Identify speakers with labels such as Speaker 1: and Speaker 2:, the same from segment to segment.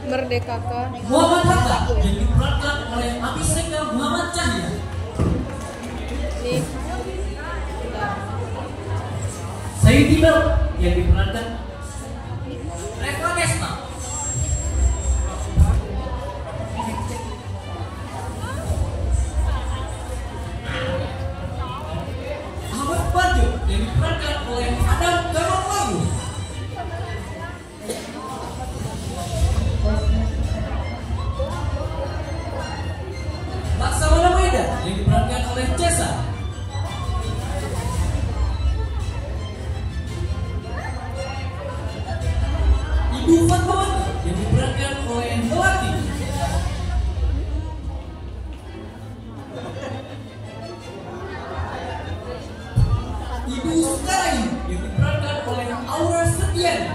Speaker 1: Merdekakan
Speaker 2: Muhammad Hatta yang diperankan oleh Abiseka Muhammad Cahya.
Speaker 1: nih.
Speaker 2: Sayyid Iqbal yang diperankan Reva Nesma. Ahmad Badjo yang diperankan oleh Adam Gamalwayu. Laksamana Maeda yang diperankan oleh Cesa. Ibu Fatmawati yang diperankan oleh Melati. Ibu Sukarayu yang diperankan oleh Aura Setiani.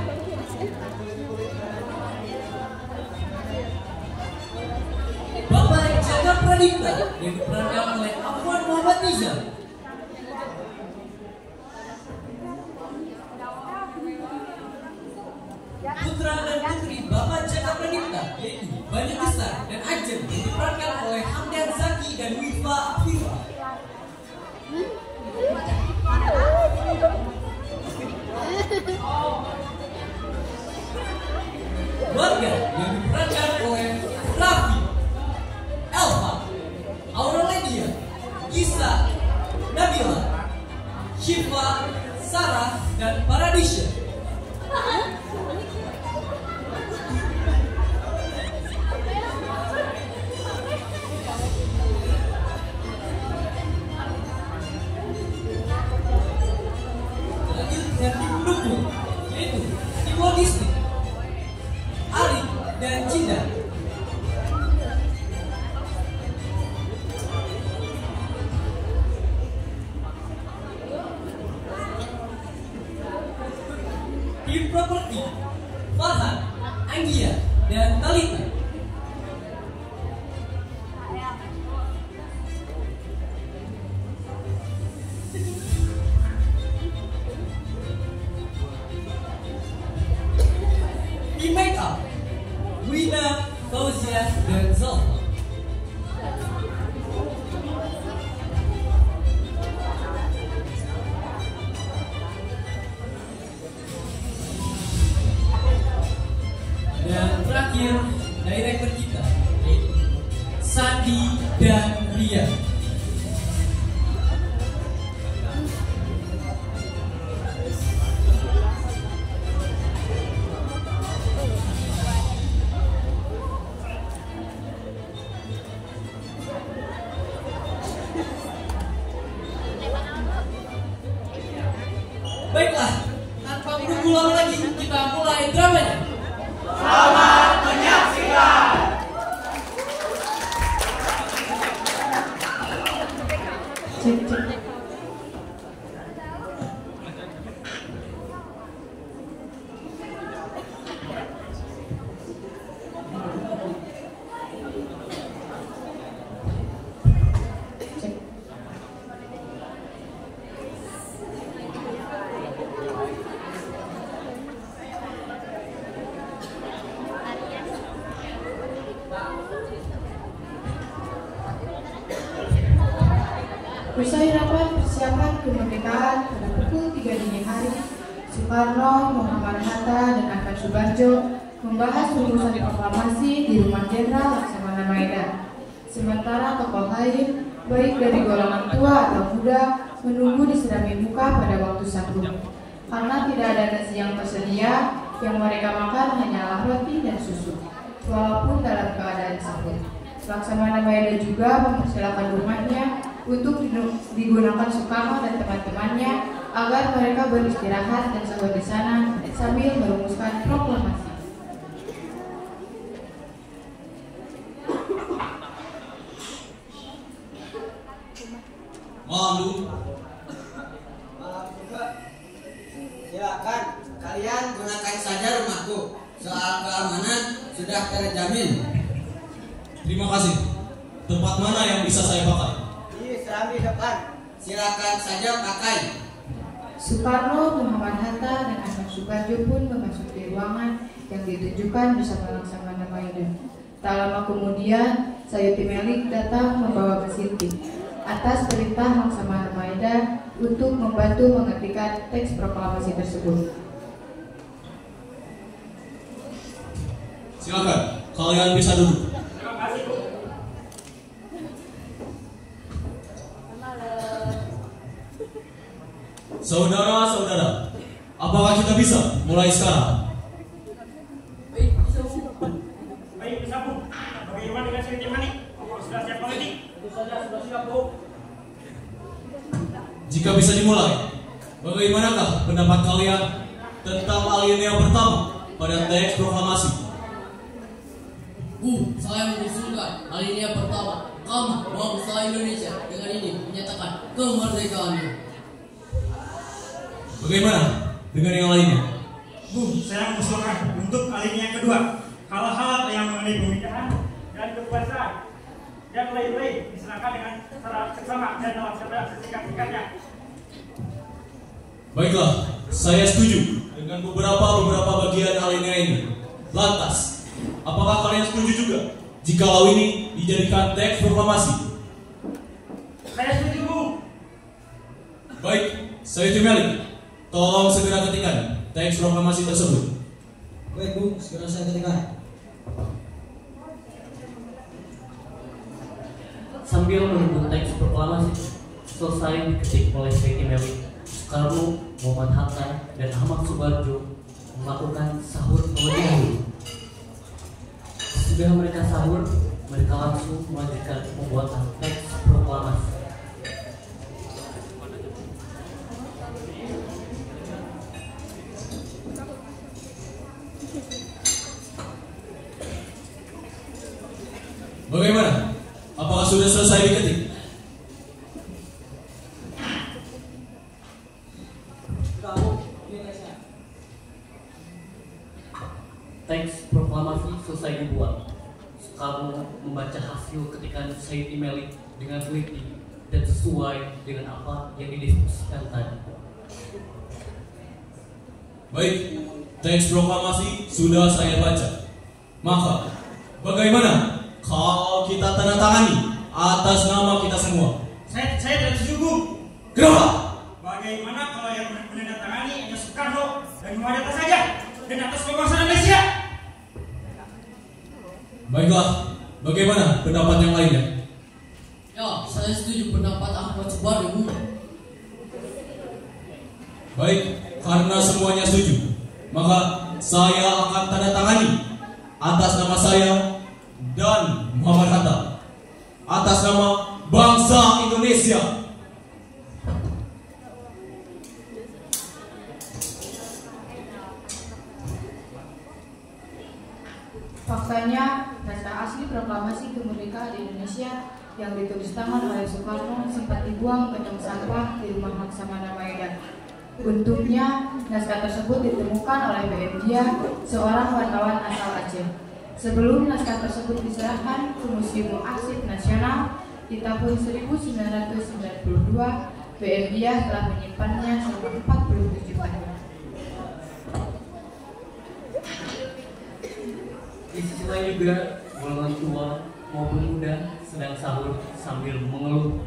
Speaker 2: Bapak Jaga Pradipta yang diperankan oleh Afwan Muhammad Nizam. Putra dan putri Bapak Jaga Pradipta yaitu Banyak Besar dan Ajeng yang diperankan oleh Hamdan Zaki dan Wifa Afifa. Warga yang diperankan oleh Raffi, Elva, Aurelia, Isa, Nabila, Syifa, Sarah, dan Paradisha. Dan tim pendukung yaitu tim logistik Ali dan Cinda. Tim properti Farhan, Anggia, dan Talita. Tim make up Wina, Fauzia, dan Zalfa. Dan terakhir director kita yaitu Sandi dan Ria. Baiklah, tanpa menunggu lama lagi, kita mulai dramanya.
Speaker 3: Selamat menyaksikan.
Speaker 1: Cek cek.
Speaker 4: Usai rapat persiapan kemerdekaan pada pukul 3 dini hari, Soekarno, Muhammad Hatta, dan Ahmad Subarjo membahas rumusan proklamasi di Rumah Jenderal Laksamana Maeda. Sementara tokoh lain, baik dari golongan tua atau muda, menunggu disedami muka pada waktu sahur. Karena tidak ada nasi yang tersedia, yang mereka makan hanyalah roti dan susu, walaupun dalam keadaan sahur. Laksamana Maeda juga mempersilahkan rumahnya untuk digunakan Soekarno dan teman-temannya agar mereka beristirahat dan sahur di sana sambil merumuskan proklamasi.
Speaker 3: Malam juga. Silakan kalian gunakan saja rumahku. Soal keamanan sudah terjamin.
Speaker 5: Terima kasih. Tempat mana yang bisa saya pakai?
Speaker 3: Di serambi depan. Silakan saja pakai.
Speaker 4: Soekarno, Muhammad Hatta, dan Ahmad Subarjo pun memasuki ruangan yang ditunjukkan bersama Laksamana Maeda. Tak lama kemudian, Sayuti Melik datang membawa mesin tik atas perintah Laksamana Maeda untuk membantu mengetikkan teks proklamasi tersebut.
Speaker 5: Silakan, kalian bisa duduk.
Speaker 6: Terima kasih, Bu.
Speaker 5: Saudara-saudara, apakah kita bisa mulai sekarang?
Speaker 6: Baik, bisa, Bu. Bagaimana dengan Sayuti Melik? Apakah sudah siap politik? Tentu saja sudah siap, Bu.
Speaker 5: Jika bisa dimulai, bagaimanakah pendapat kalian tentang alinea pertama pada teks proklamasi?
Speaker 7: Bu, saya mengusulkan alinea pertama, kami bangsa Indonesia dengan ini menyatakan kemerdekaannya.
Speaker 5: Bagaimana dengan yang lainnya?
Speaker 6: Bu, saya mengusulkan untuk alinea kedua, hal-hal yang mengenai pernikahan dan kekuasaan dan lain-lain diserahkan dengan secara seksama dan dalam sesingkat-singkatnya.
Speaker 5: Baiklah, saya setuju dengan beberapa bagian alinea ini. Lantas, apakah kalian setuju juga jikalau ini dijadikan teks proklamasi?
Speaker 6: Saya setuju, Bu.
Speaker 5: Baik, Sayuti Melik, tolong segera ketikkan teks proklamasi tersebut.
Speaker 3: Baik Bu, segera saya ketikkan.
Speaker 7: Sambil menunggu teks proklamasi selesai diketik oleh Sayuti Melik, Soekarno, Muhammad Hatta, dan Ahmad Subarjo melakukan sahur terlebih dahulu. Sudah mereka sahur, mereka langsung melanjutkan pembuatan teks proklamasi.
Speaker 5: Bagaimana? Apakah sudah selesai diketik?
Speaker 7: Teks proklamasi selesai dibuat. Soekarno membaca hasil ketikan Sayuti Melik dengan teliti dan sesuai dengan apa yang didiskusikan tadi.
Speaker 5: Baik, teks proklamasi sudah saya baca. Maka, bagaimana kalau kita tanda tangani atas nama kita semua?
Speaker 6: Saya tidak setuju, Bu.
Speaker 5: Kenapa?
Speaker 6: Bagaimana kalau yang menandatangani hanya Soekarno dan Muhammad Hatta saja dan atas kebangsaan Indonesia?
Speaker 5: Baiklah, bagaimana pendapat yang lainnya?
Speaker 7: Ya, saya setuju pendapat Ahmad Subarjo, Bu.
Speaker 5: Baik, karena semuanya setuju, maka saya akan tanda tangani atas nama saya dan Muhammad Hatta, atas nama bangsa Indonesia.
Speaker 4: Faktanya, naskah asli proklamasi kemerdekaan Indonesia yang ditulis tangan oleh Soekarno sempat dibuang ke tong sampah di rumah Laksamana Maeda. Untungnya, naskah tersebut ditemukan oleh B.M. Dia, seorang wartawan asal Aceh. Sebelum naskah tersebut diserahkan ke Museum Arsip Nasional di tahun 1992, B.M. Dia telah menyimpannya selama 47 tahun.
Speaker 7: Di sisi lain juga, golongan tua maupun muda sedang sahur sambil mengeluh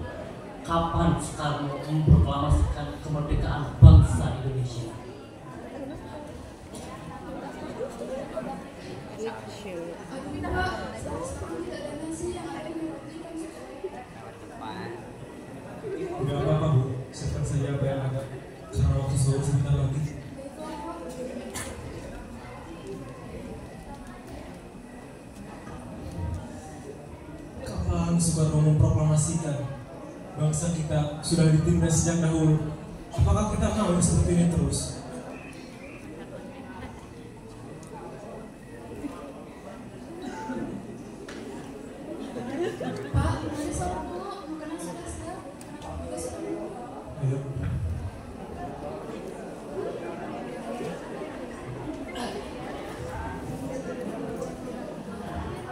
Speaker 7: kapan Soekarno memproklamasikan kemerdekaan bangsa Indonesia.
Speaker 5: Udah apa-apa Bu, siapkan saja apa yang ada karena waktu sahur sebentar lagi. Kapan Soekarno memproklamasikan bangsa kita sudah ditindas sejak dahulu? Apakah kita mau seperti ini terus? Ayo.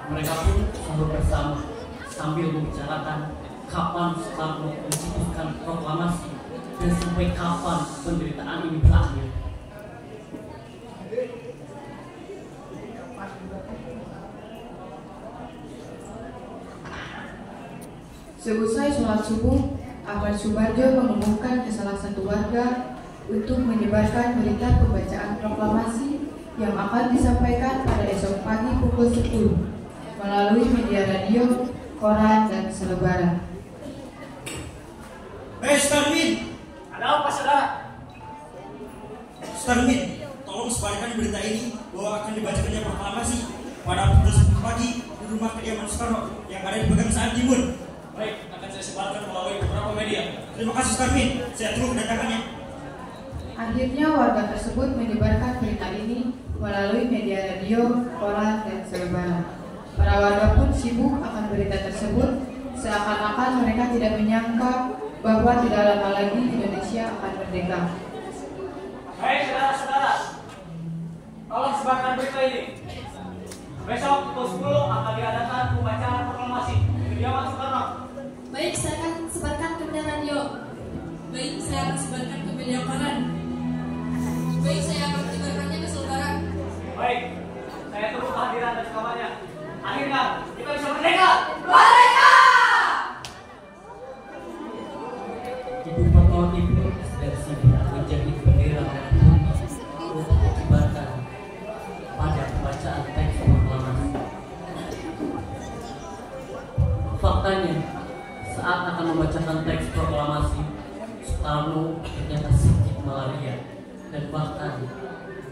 Speaker 7: Mereka pun sahur bersama sambil membicarakan kapan Soekarno mencetuskan proklamasi dan sampai kapan penderitaan ini berakhir.
Speaker 4: Seusai sholat subuh, Ahmad Subarjo mengumumkan ke salah satu warga untuk menyebarkan berita pembacaan proklamasi yang akan disampaikan pada esok pagi pukul 10 melalui media radio, koran, dan selebaran.
Speaker 6: Starmin!
Speaker 7: Ada apa, saudara?
Speaker 6: Starmin, tolong sebarkan berita ini bahwa akan dibacakannya proklamasi pada pukul 10 pagi di rumah kediaman Soekarno yang ada di Pegangsaan Timur.
Speaker 5: Baik, akan saya sebarkan melalui beberapa media.
Speaker 6: Terima kasih Starmin, saya tunggu kedatangannya.
Speaker 4: Akhirnya warga tersebut menyebarkan berita ini melalui media radio, koran, dan selebaran. Para warga pun sibuk akan berita tersebut, seakan-akan mereka tidak menyangka bahwa tidak lama lagi Indonesia akan merdeka.
Speaker 7: Baik, saudara-saudara, tolong sebarkan berita ini. Besok pukul 10 akan diadakan pembacaan proklamasi di kediaman Soekarno.
Speaker 1: Baik, saya akan sebarkan ke media radio. Baik, saya akan sebarkan ke media koran. Baik, saya akan sebarkannya ke selebaran.
Speaker 7: Baik, saya tunggu kehadiran dan kabarnya. Akhirnya kita bisa merdeka.
Speaker 1: Merdeka!
Speaker 7: Ibu Fatwa Ibnu dari sini menjadi bendera untuk dikibarkan pada pembacaan teks proklamasi. Faktanya, saat akan membacakan teks proklamasi, Soekarno ternyata sakit malaria dan bahkan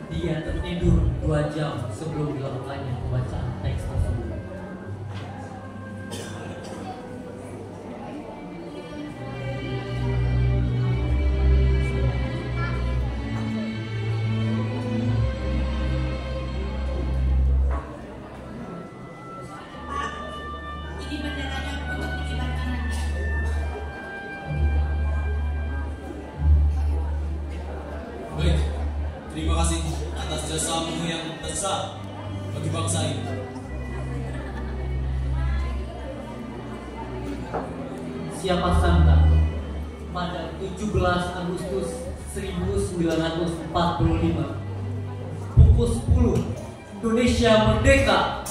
Speaker 7: dia tertidur 2 jam sebelum dilakukannya pembacaan teks tersebut.
Speaker 1: Ini benderanya untuk dikibarkan lagi.
Speaker 5: Baik, terima kasih atas jasamu yang besar bagi bangsa ini.
Speaker 7: Siapa sangka pada 17 Agustus 1945 pukul 10 Indonesia merdeka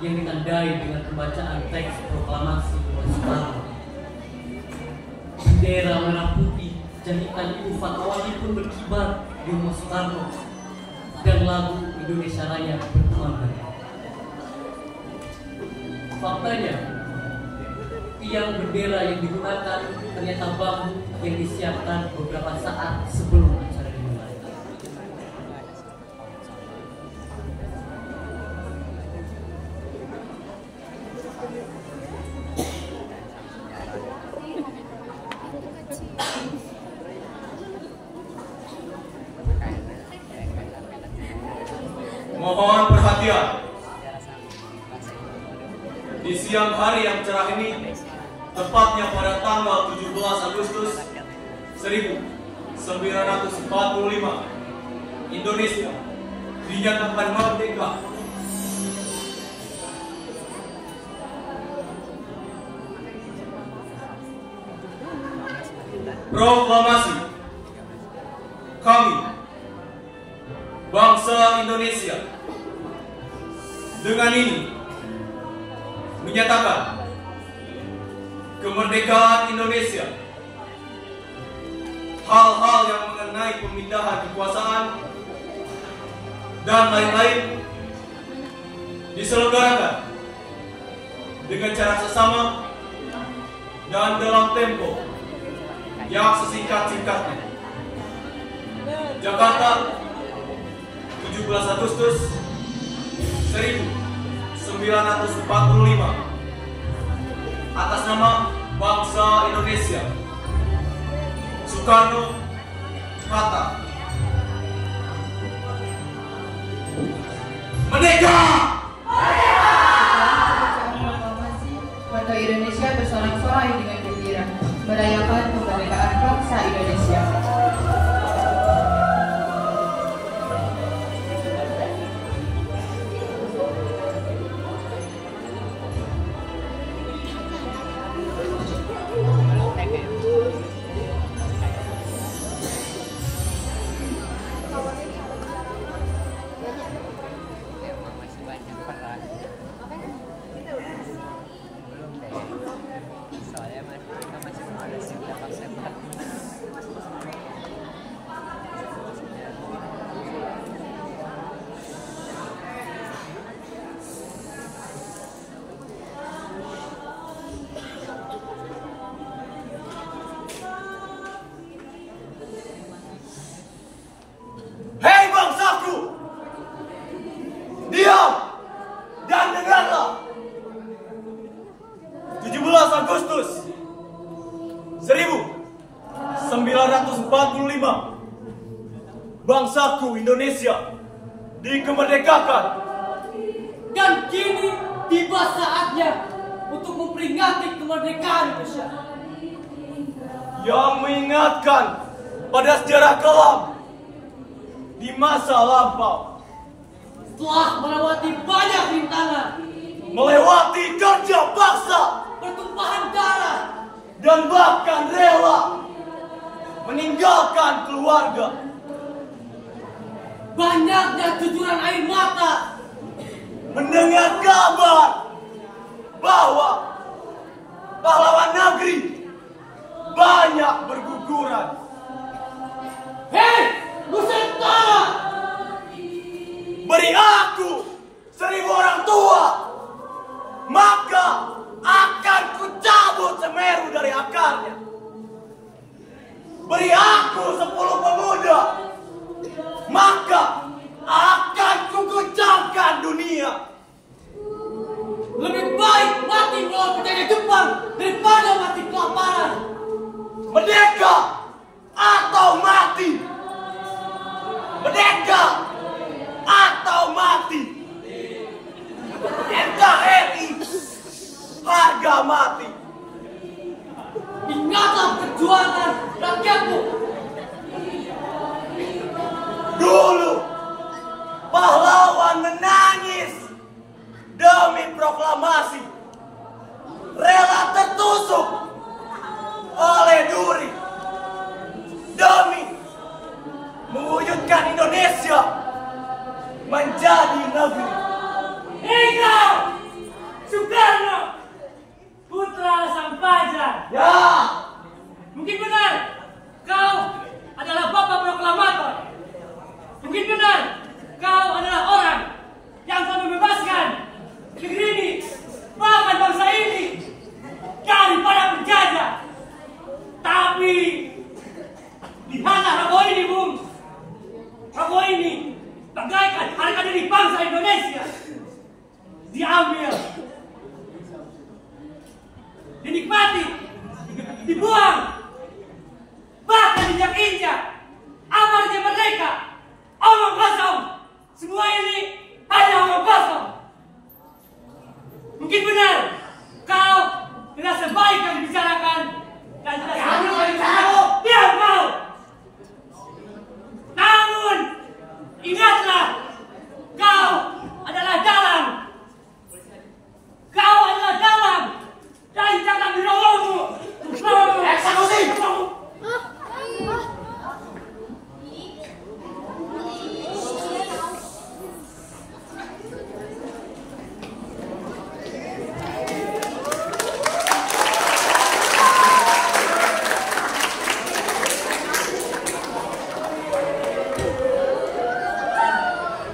Speaker 7: yang ditandai dengan pembacaan teks proklamasi oleh Soekarno. Bendera merah putih jahitan Ibu Fatwati pun berkibar di rumah Soekarno dan lagu Indonesia Raya berkumandang. Faktanya, tiang bendera yang digunakan ternyata bambu yang disiapkan beberapa saat sebelum acara dimulai.
Speaker 5: Mohon perhatian. Di siang hari yang cerah ini, tepatnya pada tanggal 17 Agustus 1945, Indonesia dinyatakan merdeka. Proklamasi. Kami, bangsa Indonesia, dengan ini menyatakan kemerdekaan Indonesia. Hal-hal yang mengenai pemindahan kekuasaan dan lain-lain diselenggarakan dengan cara sesama dan dalam tempo yang sesingkat-singkatnya. Jakarta, 17 Agustus 1945. Atas nama bangsa Indonesia, Soekarno, Hatta. Merdeka!
Speaker 4: Warga Indonesia bersorak-sorai dengan gembira merayakan kemerdekaan bangsa Indonesia.
Speaker 5: bangsaku Indonesia dikemerdekakan.
Speaker 7: Dan kini tiba saatnya untuk memperingati kemerdekaan Indonesia.
Speaker 5: Yang mengingatkan pada sejarah kelam di masa lampau.
Speaker 7: Setelah melewati banyak rintangan,
Speaker 5: Melewati kerja paksa
Speaker 7: pertumpahan darah,
Speaker 5: dan bahkan rela meninggalkan keluarga.
Speaker 7: banyaknya cucuran air mata,
Speaker 5: Mendengar kabar bahwa pahlawan negeri banyak berguguran.
Speaker 7: hei Nusantara,
Speaker 5: Beri aku 1000 orang tua, maka akan kucabut Semeru dari akarnya. Beri aku 10 pemuda, maka akan kuguncangkan dunia.
Speaker 7: lebih baik mati melawan penjajah Jepang daripada mati kelaparan.
Speaker 5: Merdeka atau mati. Merdeka atau mati. NKRI harga mati.
Speaker 7: Ingatlah perjuangan rakyatmu.
Speaker 5: Dulu pahlawan menangis demi proklamasi, rela tertusuk oleh duri demi mewujudkan Indonesia menjadi negeri.
Speaker 6: Hei kau, Soekarno, putra sang fajar.
Speaker 5: Ya,
Speaker 6: Mungkin benar kau adalah bapak proklamator. Mungkin benar kau adalah orang yang telah membebaskan negeri ini, bahkan bangsa ini dari para penjajah. Tapi lihatlah Rago ini, Bung. Rago ini bagaikan harga diri bangsa Indonesia diambil, dinikmati, dibuang, bahkan diinjak-injak. Amarnya merdeka, omong kosong. Semua ini hanya omong kosong. Mungkin benar kau tidak sebaik yang dibicarakan dan tidak sebaik yang dibicarakan. Diam kau. Namun ingatlah, kau adalah dalang. Kau adalah dalang dan jangan dirawatmu.
Speaker 5: eksekusi.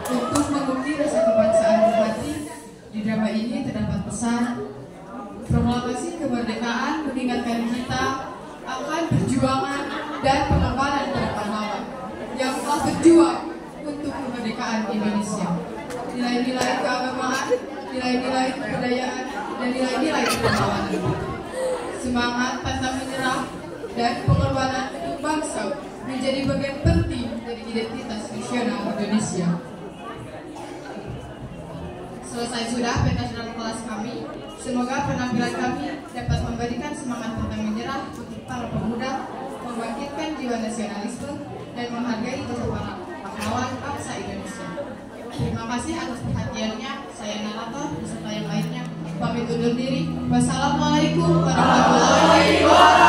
Speaker 4: Untuk membukti rasa kebangsaan hati, di drama ini terdapat pesan proklamasi kemerdekaan mengingatkan kita akan perjuangan dan pengorbanan para pahlawan yang telah berjuang untuk kemerdekaan Indonesia. Nilai-nilai keagamaan, nilai-nilai kebudayaan, dan nilai-nilai kepahlawanan. Semangat pantang menyerah dan pengorbanan untuk bangsa menjadi bagian penting dari identitas nasional Indonesia. Selesai sudah pentas dalam kelas kami. Semoga penampilan kami dapat memberikan semangat pantang menyerah untuk para pemuda, membangkitkan jiwa nasionalisme, dan menghargai jasa para pahlawan bangsa Indonesia. Terima kasih atas perhatiannya. Saya narator beserta yang lainnya pamit undur diri. Wassalamualaikum warahmatullahi wabarakatuh.